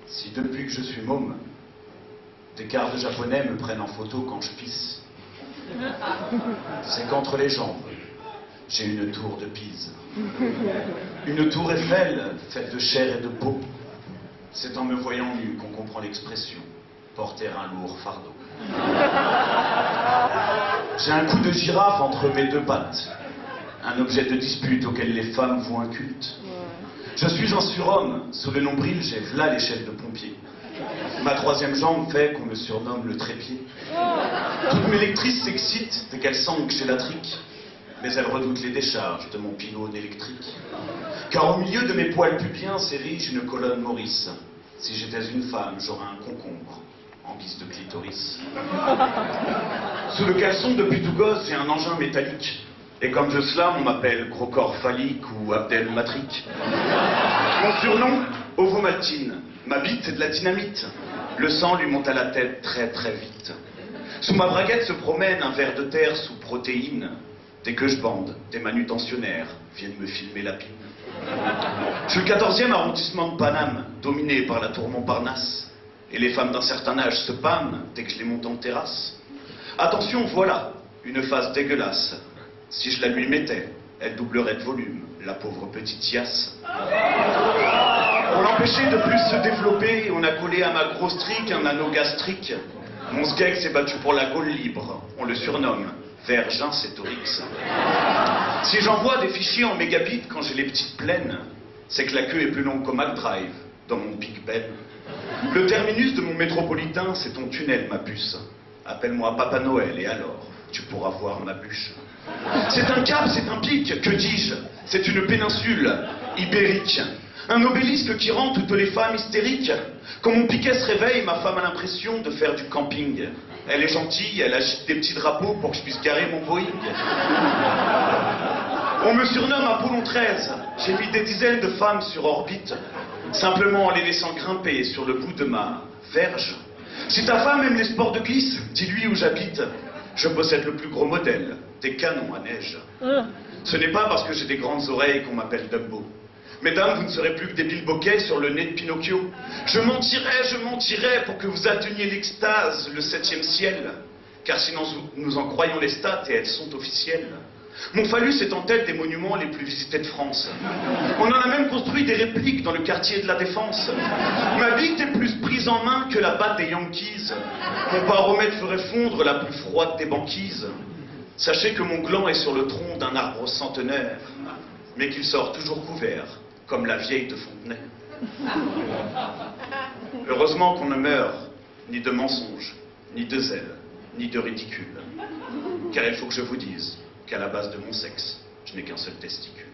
Si depuis que je suis môme, des gardes japonais me prennent en photo quand je pisse, c'est qu'entre les jambes, j'ai une tour de Pise. Une tour Eiffel faite de chair et de peau. C'est en me voyant nu qu'on comprend l'expression porter un lourd fardeau. J'ai un cou de girafe entre mes deux pattes, un objet de dispute auquel les femmes vouent un culte. Je suis un surhomme, sous le nombril j'ai v'là l'échelle de pompier. Ma troisième jambe fait qu'on me surnomme le trépied. Toutes mes lectrices s'excitent dès qu'elles sentent que j'ai la trique, mais elles redoutent les décharges de mon pylône électrique. Car au milieu de mes poils pubiens s'érige une colonne Maurice. Si j'étais une femme, j'aurais un concombre en guise de clitoris. Sous le caleçon depuis tout gosse, j'ai un engin métallique. Et comme je slame, on m'appelle gros corps phallique ou Abdel Matrique. Mon surnom, Ovomaltine. Ma bite, c'est de la dynamite. Le sang lui monte à la tête très très vite. Sous ma braguette se promène un ver de terre sous protéines. Dès que je bande, des manutentionnaires viennent me filmer la pine. Je suis le 14e arrondissement de Paname, dominé par la tour Montparnasse. Et les femmes d'un certain âge se pâment dès que je les monte en terrasse. Attention, voilà, une face dégueulasse. Si je la lui mettais, elle doublerait de volume, la pauvre petite Yasse. Pour l'empêcher de plus se développer, on a collé à ma grosse trique un anneau gastrique. Mon sgeg s'est battu pour la Gaule libre, on le surnomme Vergingétorix. Si j'envoie des fichiers en mégabits quand j'ai les petites plaines, c'est que la queue est plus longue qu'au McDrive, dans mon Big Ben. Le terminus de mon métropolitain, c'est ton tunnel, ma puce. Appelle-moi Papa Noël et alors, tu pourras voir ma bûche. C'est un cap, c'est un pic, que dis-je? C'est une péninsule ibérique. Un obélisque qui rend toutes les femmes hystériques. Quand mon piquet se réveille, ma femme a l'impression de faire du camping. Elle est gentille, elle agite des petits drapeaux pour que je puisse garer mon Boeing. On me surnomme Apollon 13. J'ai mis des dizaines de femmes sur orbite, simplement en les laissant grimper sur le bout de ma verge. Si ta femme aime les sports de glisse, dis-lui où j'habite. Je possède le plus gros modèle, des canons à neige. Ce n'est pas parce que j'ai des grandes oreilles qu'on m'appelle Dumbo. Mesdames, vous ne serez plus que des bilboquets sur le nez de Pinocchio. Je mentirais pour que vous atteignez l'extase, le 7e ciel. Car sinon, nous en croyons les stats et elles sont officielles. Mon phallus est en tête des monuments les plus visités de France. On en a même construit des répliques dans le quartier de la Défense. Ma bite est plus prise en main que la batte des Yankees. Mon baromètre ferait fondre la plus froide des banquises. Sachez que mon gland est sur le tronc d'un arbre centenaire, mais qu'il sort toujours couvert, comme la vieille de Fontenay. Heureusement qu'on ne meurt ni de mensonges, ni de zèle, ni de ridicule. Car il faut que je vous dise qu'à la base de mon sexe, je n'ai qu'un seul testicule.